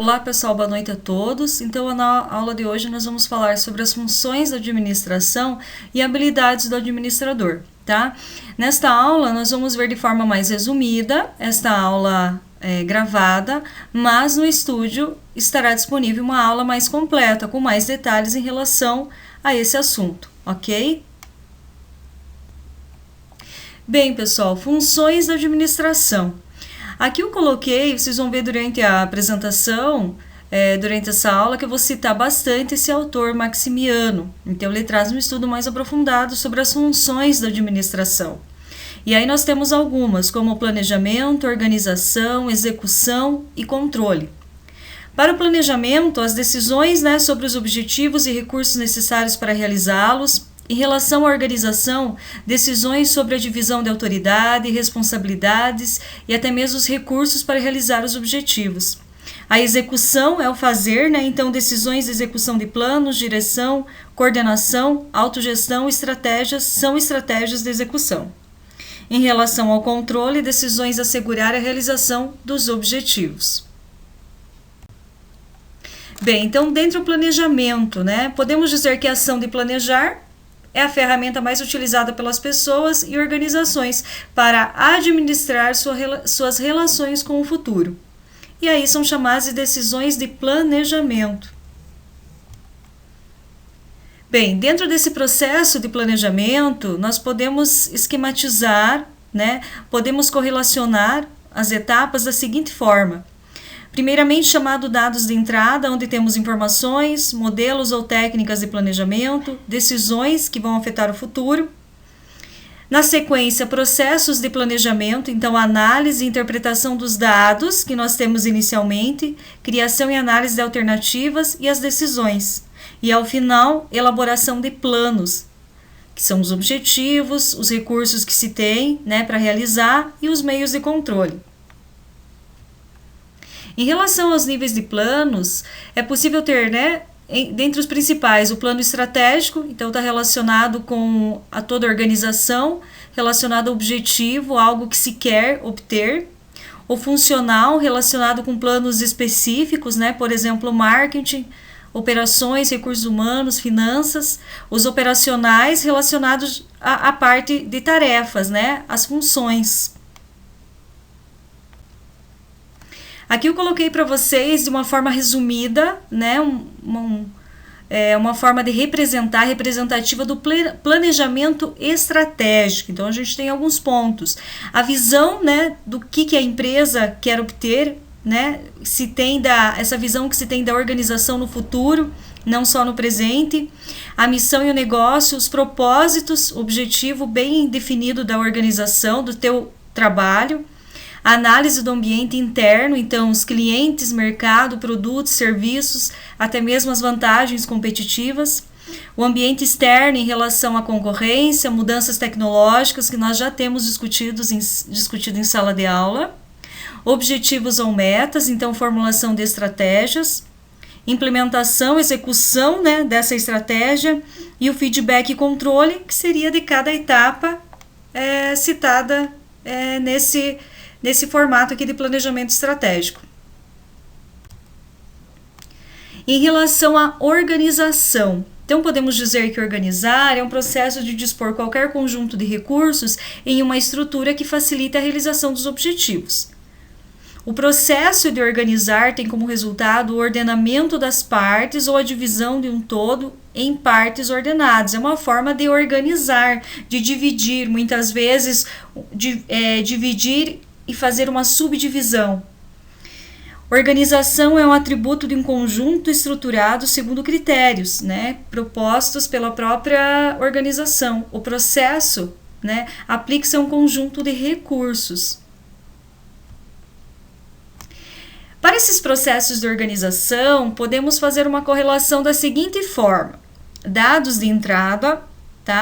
Olá pessoal, boa noite a todos. Então na aula de hoje nós vamos falar sobre as funções da administração e habilidades do administrador, tá? Nesta aula nós vamos ver de forma mais resumida esta aula gravada, mas no estúdio estará disponível uma aula mais completa, com mais detalhes em relação a esse assunto, ok? Bem pessoal, funções da administração. Aqui eu coloquei, vocês vão ver durante a apresentação, durante essa aula, que eu vou citar bastante esse autor Maximiano. Então, ele traz um estudo mais aprofundado sobre as funções da administração. E aí nós temos algumas, como planejamento, organização, execução e controle. Para o planejamento, as decisões sobre os objetivos e recursos necessários para realizá-los. Em relação à organização, decisões sobre a divisão de autoridade, responsabilidades e até mesmo os recursos para realizar os objetivos. A execução é o fazer, então decisões de execução de planos, direção, coordenação, autogestão, estratégias são estratégias de execução. Em relação ao controle, decisões de assegurar a realização dos objetivos. Bem, então dentro do planejamento, podemos dizer que a ação de planejar é a ferramenta mais utilizada pelas pessoas e organizações para administrar suas relações com o futuro. E aí são chamadas de decisões de planejamento. Bem, dentro desse processo de planejamento, nós podemos esquematizar, podemos correlacionar as etapas da seguinte forma. Primeiramente, chamado dados de entrada, onde temos informações, modelos ou técnicas de planejamento, decisões que vão afetar o futuro. Na sequência, processos de planejamento, então análise e interpretação dos dados que nós temos inicialmente, criação e análise de alternativas e as decisões. E ao final, elaboração de planos, que são os objetivos, os recursos que se tem para realizar e os meios de controle. Em relação aos níveis de planos, é possível ter, dentre os principais, o plano estratégico, então está relacionado com a toda a organização, relacionado ao objetivo, algo que se quer obter. O funcional, relacionado com planos específicos, por exemplo, marketing, operações, recursos humanos, finanças. Os operacionais, relacionados à parte de tarefas, as funções. Aqui eu coloquei para vocês de uma forma resumida, uma forma de representativa do planejamento estratégico. Então, a gente tem alguns pontos. A visão, do que a empresa quer obter, se tem essa visão que se tem da organização no futuro, não só no presente. A missão e o negócio, os propósitos, objetivo bem definido da organização, do teu trabalho. A análise do ambiente interno, então os clientes, mercado, produtos, serviços, até mesmo as vantagens competitivas. O ambiente externo em relação à concorrência, mudanças tecnológicas que nós já temos discutido em sala de aula. Objetivos ou metas, então formulação de estratégias. Implementação, execução dessa estratégia e o feedback e controle, que seria de cada etapa citada nesse formato aqui de planejamento estratégico. Em relação à organização, então podemos dizer que organizar é um processo de dispor qualquer conjunto de recursos em uma estrutura que facilita a realização dos objetivos. O processo de organizar tem como resultado o ordenamento das partes ou a divisão de um todo em partes ordenadas. É uma forma de organizar, de dividir, muitas vezes dividir e fazer uma subdivisão. Organização é um atributo de um conjunto estruturado segundo critérios, propostos pela própria organização. O processo, aplica-se a um conjunto de recursos. Para esses processos de organização, podemos fazer uma correlação da seguinte forma: dados de entrada,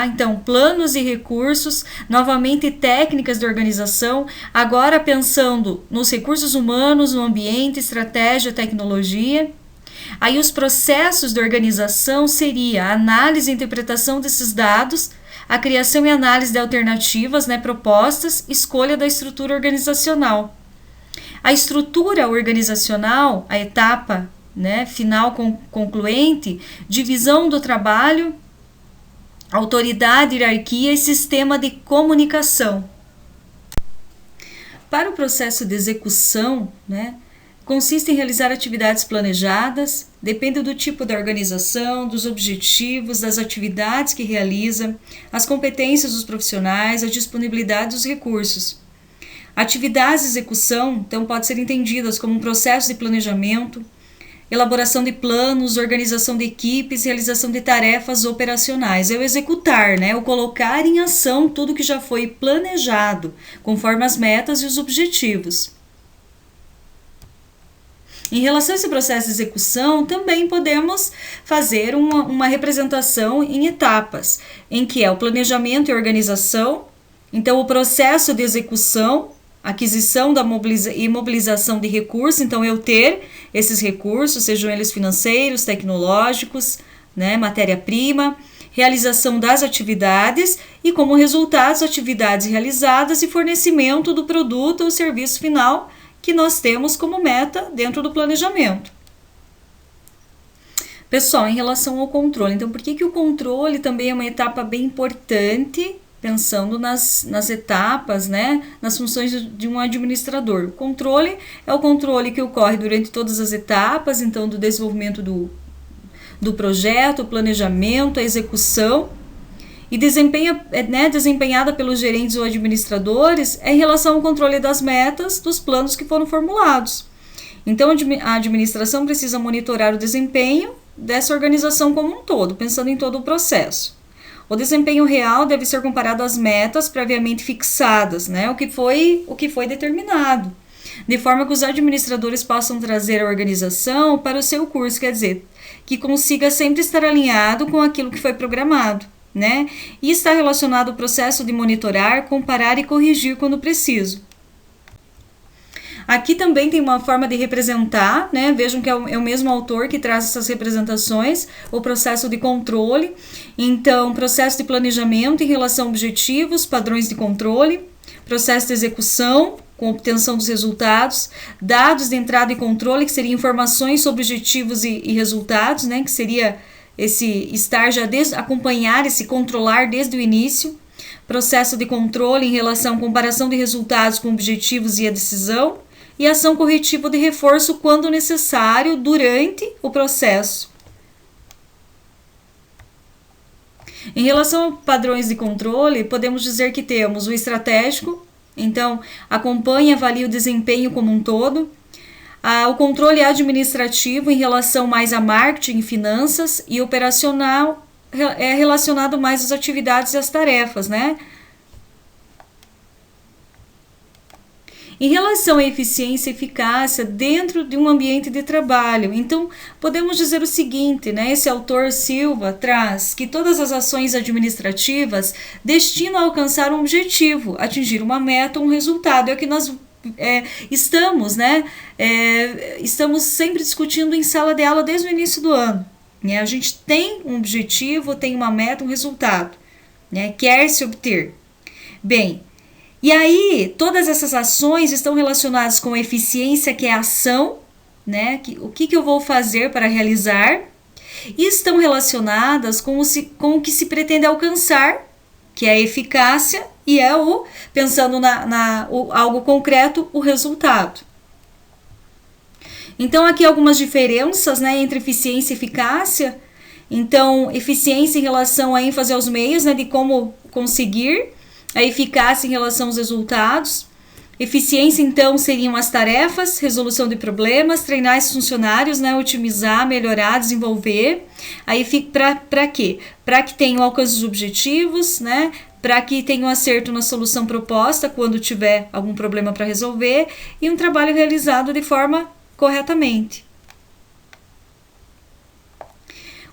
então, planos e recursos, novamente técnicas de organização, agora pensando nos recursos humanos, no ambiente, estratégia, tecnologia. Aí os processos de organização seria a análise e interpretação desses dados, a criação e análise de alternativas, propostas, escolha da estrutura organizacional. A estrutura organizacional, a etapa, né, final concluente, divisão do trabalho, autoridade, hierarquia e sistema de comunicação. Para o processo de execução, né, consiste em realizar atividades planejadas, depende do tipo da organização, dos objetivos, das atividades que realiza, as competências dos profissionais, a disponibilidade dos recursos. Atividades de execução, então, podem ser entendidas como um processo de planejamento, elaboração de planos, organização de equipes, realização de tarefas operacionais. É o executar, né? O colocar em ação tudo que já foi planejado, conforme as metas e os objetivos. Em relação a esse processo de execução, também podemos fazer uma representação em etapas, em que é o planejamento e organização, então o processo de execução, aquisição e mobilização de recursos, então eu ter esses recursos, sejam eles financeiros, tecnológicos, né, matéria-prima, realização das atividades e, como resultado, as atividades realizadas e fornecimento do produto ou serviço final que nós temos como meta dentro do planejamento. Pessoal, em relação ao controle, então por que o controle também é uma etapa bem importante, pensando nas etapas, né, nas funções de um administrador? O controle é o controle que ocorre durante todas as etapas, então do desenvolvimento do projeto, o planejamento, a execução, e desempenhada pelos gerentes ou administradores em relação ao controle das metas dos planos que foram formulados. Então, a administração precisa monitorar o desempenho dessa organização como um todo, pensando em todo o processo. O desempenho real deve ser comparado às metas previamente fixadas, né, o que foi determinado, de forma que os administradores possam trazer a organização para o seu curso, quer dizer, que consiga sempre estar alinhado com aquilo que foi programado, né? E está relacionado ao processo de monitorar, comparar e corrigir quando preciso. Aqui também tem uma forma de representar, né? Vejam que é o mesmo autor que traz essas representações, o processo de controle. Então, processo de planejamento em relação a objetivos, padrões de controle, processo de execução, com obtenção dos resultados, dados de entrada e controle, que seriam informações sobre objetivos e resultados, né? Que seria esse estar já acompanhar, esse controlar desde o início, processo de controle em relação à comparação de resultados com objetivos e a decisão, e ação corretiva de reforço quando necessário durante o processo. Em relação a padrões de controle, podemos dizer que temos o estratégico, então acompanha e avalia o desempenho como um todo, o controle administrativo em relação mais a marketing e finanças, e operacional é relacionado mais às atividades e às tarefas, né? Em relação à eficiência e eficácia dentro de um ambiente de trabalho, então podemos dizer o seguinte, né? Esse autor Silva traz que todas as ações administrativas destinam a alcançar um objetivo, atingir uma meta, um resultado. É o que nós estamos, né? Estamos sempre discutindo em sala de aula desde o início do ano, né? A gente tem um objetivo, tem uma meta, um resultado, né? Quer se obter. Bem, e aí todas essas ações estão relacionadas com eficiência, que é a ação, né? O que eu vou fazer para realizar, e estão relacionadas com o que se pretende alcançar, que é a eficácia, e é pensando algo concreto, o resultado. Então, aqui algumas diferenças, né, entre eficiência e eficácia. Então, eficiência em relação à ênfase aos meios, né, de como conseguir, a eficácia em relação aos resultados. Eficiência, então, seriam as tarefas, resolução de problemas, treinar os funcionários, né, otimizar, melhorar, desenvolver. Aí, para quê? Para que tenham alcance dos objetivos, né, para que tenham acerto na solução proposta quando tiver algum problema para resolver, e um trabalho realizado de forma corretamente.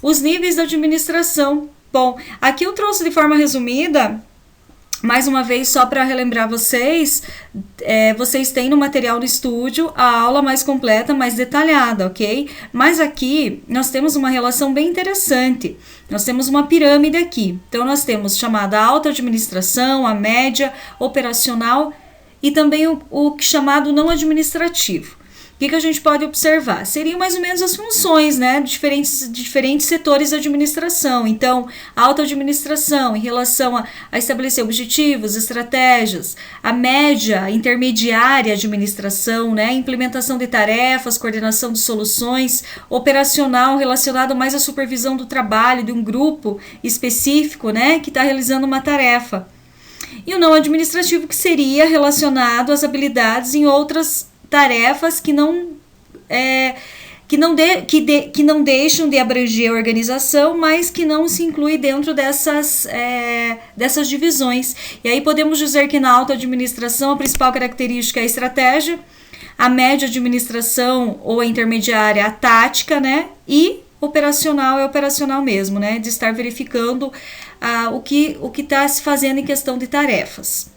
Os níveis da administração. Bom, aqui eu trouxe de forma resumida, mais uma vez, só para relembrar vocês, vocês têm no material do estúdio a aula mais completa, mais detalhada, ok? Mas aqui nós temos uma relação bem interessante. Nós temos uma pirâmide aqui. Então, nós temos chamada alta administração, a média, operacional e também o chamado não administrativo. O que a gente pode observar? Seriam mais ou menos as funções, né, de diferentes setores da administração. Então, a auto-administração em relação a estabelecer objetivos, estratégias, a média, intermediária administração, né, implementação de tarefas, coordenação de soluções, operacional relacionado mais à supervisão do trabalho de um grupo específico, né, que está realizando uma tarefa. E o não administrativo, que seria relacionado às habilidades em outras tarefas que não deixam de abranger a organização, mas que não se inclui dentro dessas divisões. E aí podemos dizer que na auto-administração a principal característica é a estratégia, a média administração ou a intermediária a tática, né? E operacional é operacional mesmo, né? De estar verificando o que está se fazendo em questão de tarefas.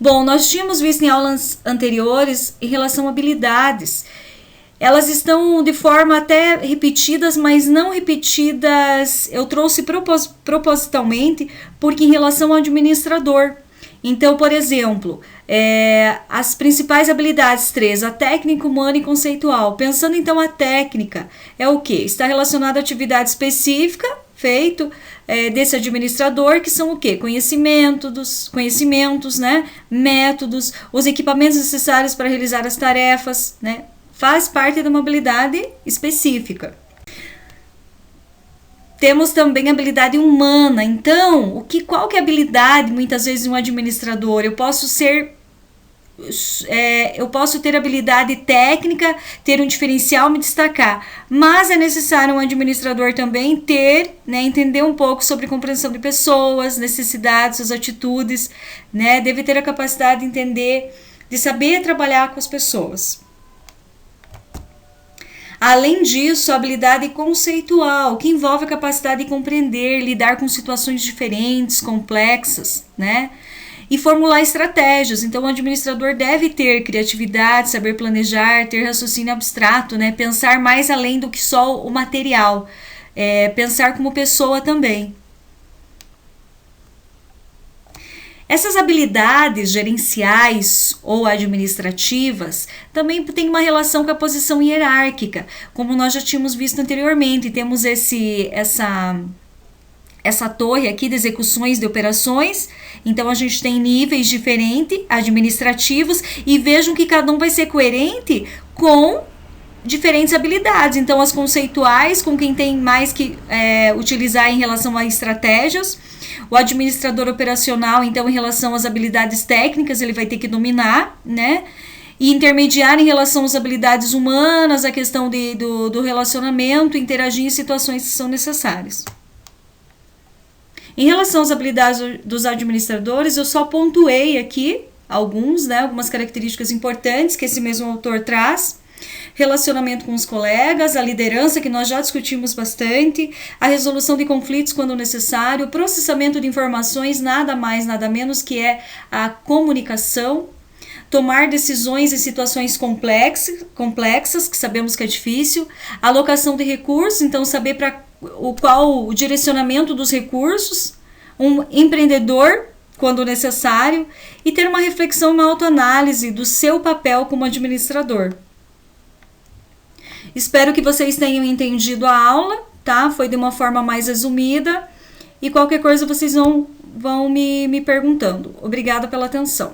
Bom, nós tínhamos visto em aulas anteriores em relação a habilidades. Elas estão de forma até repetidas, mas não repetidas, eu trouxe propositalmente, porque em relação ao administrador. Então, por exemplo, as principais habilidades 3, a técnica, humana e conceitual. Pensando então a técnica, é o quê? Está relacionada à atividade específica, feito desse administrador, que são o quê? Conhecimentos, né? Métodos, os equipamentos necessários para realizar as tarefas, né? Faz parte de uma habilidade específica. Temos também a habilidade humana. Então, qual que é a habilidade, muitas vezes, de um administrador? Eu posso ter habilidade técnica, ter um diferencial, me destacar, mas é necessário um administrador também entender um pouco sobre compreensão de pessoas, necessidades, suas atitudes, né? Deve ter a capacidade de entender, de saber trabalhar com as pessoas. Além disso, a habilidade conceitual, que envolve a capacidade de compreender, lidar com situações diferentes, complexas, né? E formular estratégias. Então, o administrador deve ter criatividade, saber planejar, ter raciocínio abstrato, né? Pensar mais além do que só o material, pensar como pessoa também. Essas habilidades gerenciais ou administrativas também têm uma relação com a posição hierárquica, como nós já tínhamos visto anteriormente. Temos essa torre aqui de execuções de operações, então a gente tem níveis diferentes, administrativos, e vejam que cada um vai ser coerente com diferentes habilidades. Então, as conceituais, com quem tem mais que utilizar em relação a estratégias, o administrador operacional, então, em relação às habilidades técnicas, ele vai ter que dominar, né? E intermediário em relação às habilidades humanas, a questão do relacionamento, interagir em situações que são necessárias. Em relação às habilidades dos administradores, eu só pontuei aqui algumas características importantes que esse mesmo autor traz. Relacionamento com os colegas, a liderança, que nós já discutimos bastante, a resolução de conflitos quando necessário, o processamento de informações, nada mais, nada menos que a comunicação, tomar decisões em situações complexas, que sabemos que é difícil, alocação de recursos, então saber qual o direcionamento dos recursos, um empreendedor quando necessário, e ter uma reflexão, uma autoanálise do seu papel como administrador. Espero que vocês tenham entendido a aula, tá? Foi de uma forma mais resumida, e qualquer coisa vocês vão me perguntando. Obrigada pela atenção.